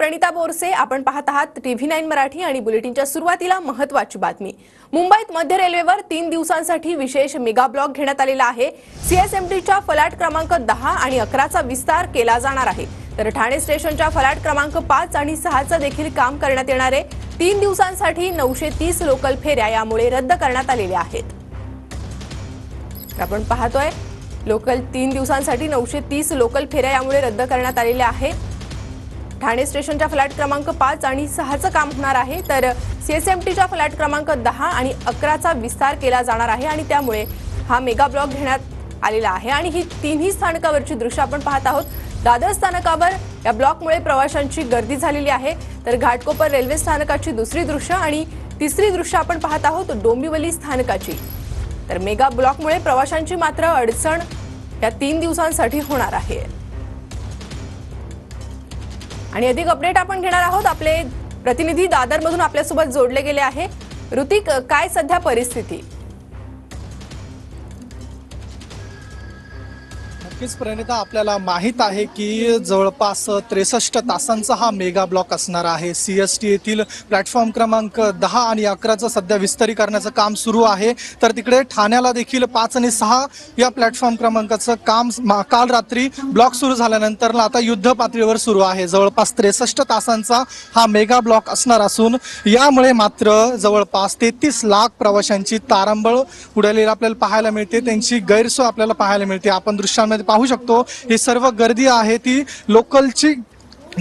प्रणिता बोरसे, आपण पाहत आहात TV9 मराठी आणि बुलेटिनच्या सुरुवातीला महत्त्वाची बातमी। मुंबईत मध्य रेल्वेवर 3 दिवसांसाठी विशेष मेगा ब्लॉक घेण्यात आलेला आहे। CSMTच्या फलाट क्रमांक 10 आणि 11 चा विस्तार केला जाणार आहे। तर ठाणे स्टेशनच्या फलाट क्रमांक 5 आणि 6 चा देखील काम करण्यात येणार आहे। 3 दिवसांसाठी 930 लोकल फेऱ्या यामुळे रद्द करण्यात आलेल्या आहेत। आपण पाहतोय लोकल 3 दिवसांसाठी 930 लोकल फेऱ्या यामुळे रद्द करण्यात आलेल्या आहेत। ठाणे स्टेशनच्या फ्लॅट क्रमांक 5 आणि 6 चं काम होणार आहे, तर CSMTच्या फ्लॅट क्रमांक 10 आणि 11 चा विस्तार केला जाणार आहे आणि त्यामुळे हा मेगा ब्लॉक घेण्यात आलेला आहे। आणि ही तिन्ही स्थानकावरची दृश्य आपण पाहत आहोत। दादर स्थानकावर या ब्लॉकमुळे प्रवाशांची गर्दी झालेली आहे, तर घाटकोपर रेल्वे स्थानकाची दुसरी दृश्य आणि तिसरी दृश्य आपण पाहत आहोत डोंबिवली स्थानकाची। तर मेगा ब्लॉकमुळे प्रवाशांची मात्र अडचण या 3 दिवसांसाठी होणार आहे। आणि अधिक अपडेट आपण घेणार आहोत। आपले प्रतिनिधी दादरमधून आपल्यासोबत जोडले गेले आहे। ऋतिक, काय सध्या परिस्थिती? नक्कीच प्रणिता, आपल्याला माहित आहे की जवळपास 63 तासांचा हा मेगा ब्लॉक असणार आहे। CST येथील प्लॅटफॉर्म क्रमांक 10 आणि 11चं सध्या विस्तारीकरणाचं काम सुरू आहे, तर तिकडे ठाण्याला देखील 5 आणि 6 या प्लॅटफॉर्म क्रमांकाचं काम काल रात्री ब्लॉक सुरू झाल्यानंतर आता युद्ध पातळीवर सुरू आहे। जवळपास 63 तासांचा हा मेगा ब्लॉक असणार असून यामुळे मात्र जवळपास 33 लाख प्रवाशांची तारांबळ उडालेली आपल्याला पाहायला मिळते, त्यांची गैरसोय आपल्याला पाहायला मिळते। आपण दृश्यांमध्ये पाहू शकतो ही सर्व गर्दी आहे ती लोकलची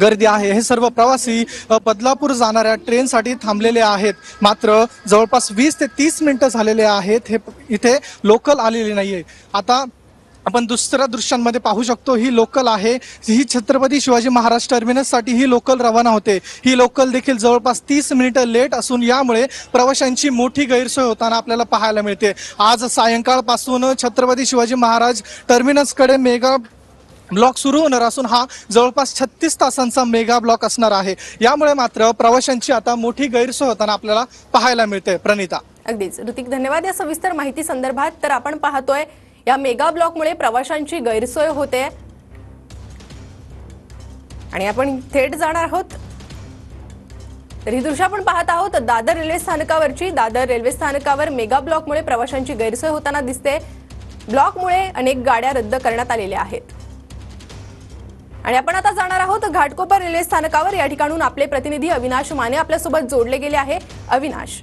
गर्दी आहे। हे सर्व प्रवासी बदलापूर जाणाऱ्या ट्रेनसाठी थांबलेले आहेत, मात्र जवळपास 20 ते 30 मिनिटं झालेले आहेत हे इथे लोकल आलेली नाहीये। आता आपण दुसऱ्या दृश्यांमध्ये पाहू शकतो ही लोकल आहे, ही छत्रपती शिवाजी महाराज टर्मिनससाठी ही लोकल रवाना होते। ही लोकल देखील जवळपास 30 मिनिटं लेट असून यामुळे प्रवाशांची मोठी गैरसोय होताना आपल्याला पाहायला मिळते। आज सायंकाळपासून छत्रपती शिवाजी महाराज टर्मिनसकडे मेगा ब्लॉक सुरू होणार असून हा जवळपास 36 तासांचा मेगा ब्लॉक असणार आहे। यामुळे मात्र प्रवाशांची आता मोठी गैरसोय होताना आपल्याला पाहायला मिळते। प्रणिता, अगदीच ऋतिक, धन्यवाद या सविस्तर माहिती संदर्भात। तर आपण पाहतोय या मेगा ब्लॉकमुळे प्रवाशांची गैरसोय होते आणि आपण थेट जाणार आहोत। तर ही दृश्य आपण पाहत आहोत दादर रेल्वे स्थानकावरची। दादर रेल्वे स्थानकावर मेगा ब्लॉकमुळे प्रवाशांची गैरसोय होताना दिसते। ब्लॉकमुळे अनेक गाड्या रद्द करण्यात आलेल्या आहेत। आणि आपण आता जाणार आहोत घाटकोपर रेल्वे स्थानकावर। या ठिकाणून आपले प्रतिनिधी अविनाश माने आपल्यासोबत जोडले गेले आहे। अविनाश,